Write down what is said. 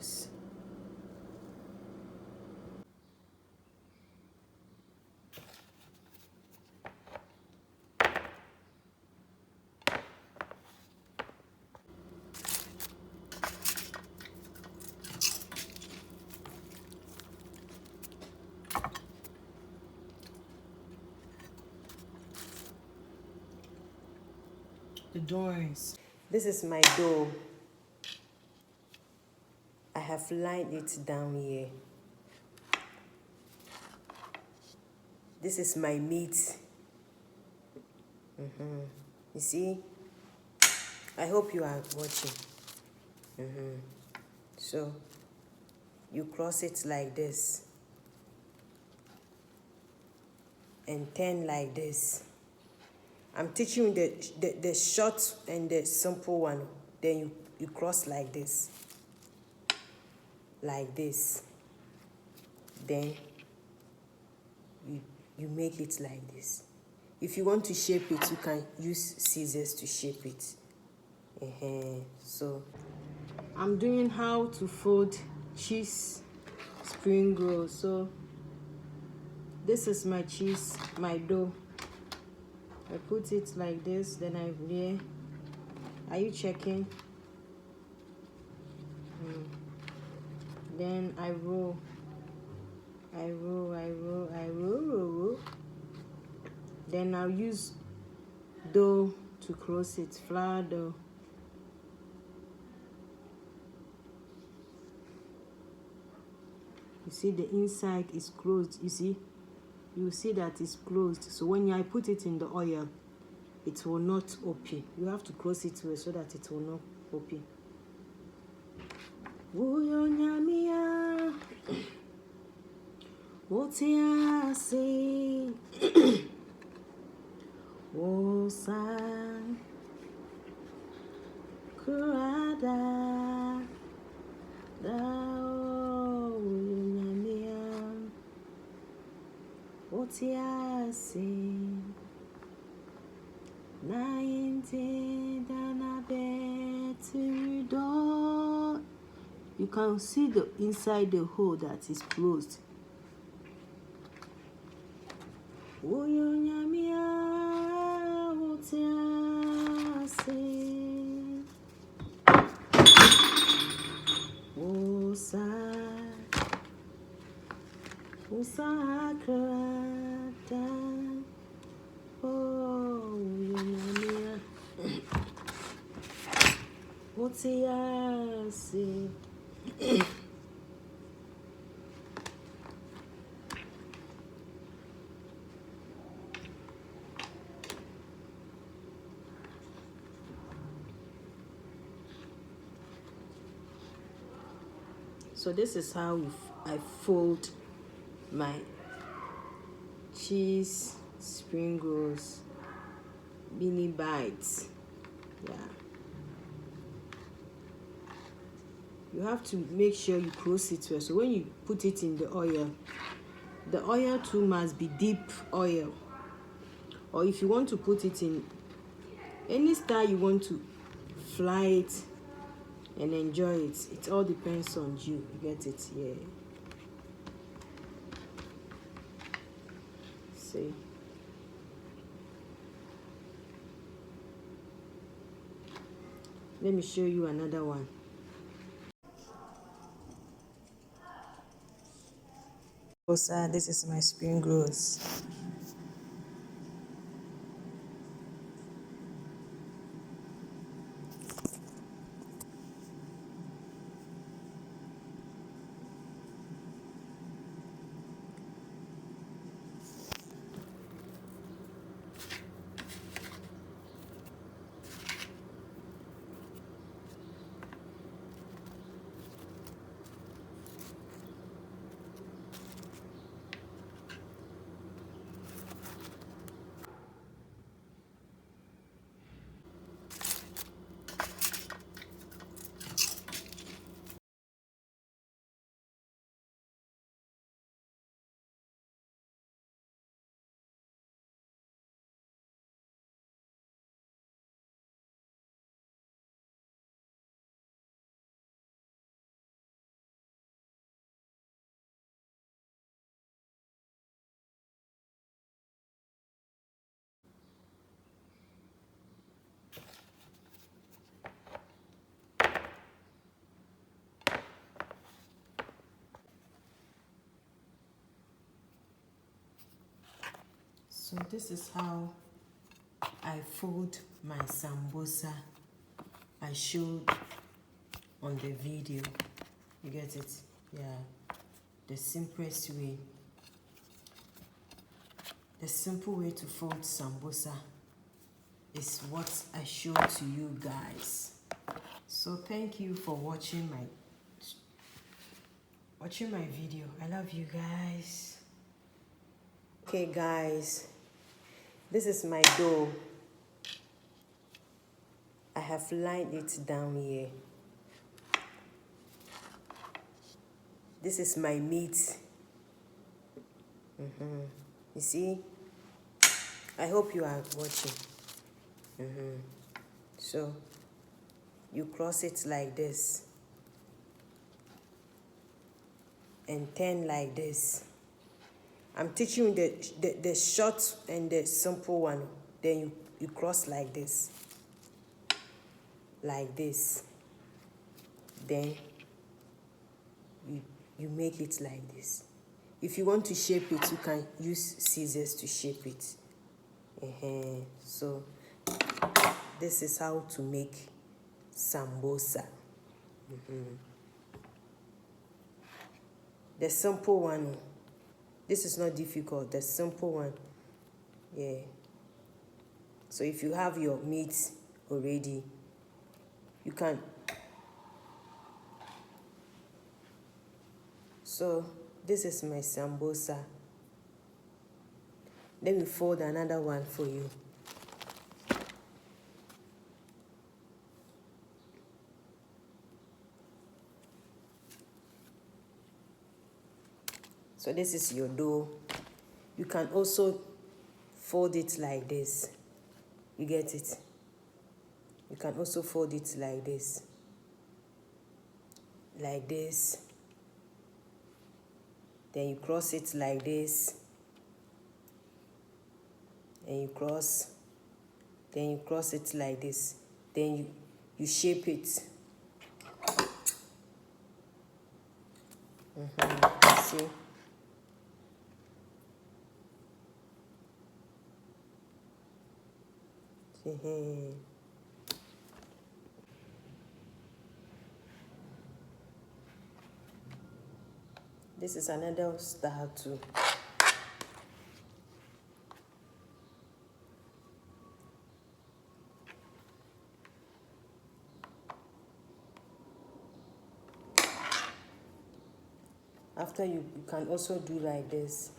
close. The doors. This is my dough. I have lined it down here. This is my meat. You see? I hope you are watching. So, you cross it like this. And turn like this. I'm teaching you the short and the simple one. Then you cross like this. Like this. Then you make it like this. If you want to shape it, you can use scissors to shape it. So I'm doing how to fold cheese spring rolls. So this is my cheese, my dough. I put it like this, then I layer. Are you checking? Then I roll. Roll. Then I'll use dough to close it, flour dough. You see the inside is closed, you see? You see that it's closed. So when I put it in the oil, it will not open. You have to close it well so that it will not open. You can see the inside the hole that is closed. So this is how I fold my cheese spring rolls, mini bites. Yeah. You have to make sure you close it well. So when you put it in the oil too must be deep oil. Or if you want to put it in any style you want to fry it and enjoy it, it all depends on you. You get it? Yeah. See? Let me show you another one. This is my spring rolls. So this is how I fold my samosa I showed on the video. You get it? Yeah. The simplest way. The simple way to fold samosa is what I showed to you guys. So thank you for watching my video. I love you guys. Okay guys, this is my dough. I have lined it down here. This is my meat. You see? I hope you are watching. So you cross it like this and turn like this. I'm teaching you the short and the simple one. Then you cross like this. Like this. Then you make it like this. If you want to shape it, you can use scissors to shape it. So this is how to make samosa. The simple one. This is not difficult. The simple one. Yeah. So if you have your meat already, you can. So this is my samosa. Let me fold another one for you. So this is your dough. You can also fold it like this. You get it? You can also fold it like this. Like this. Then you cross it like this. And you cross. Then you cross it like this. Then you shape it. See? This is another style too. After you can also do like this.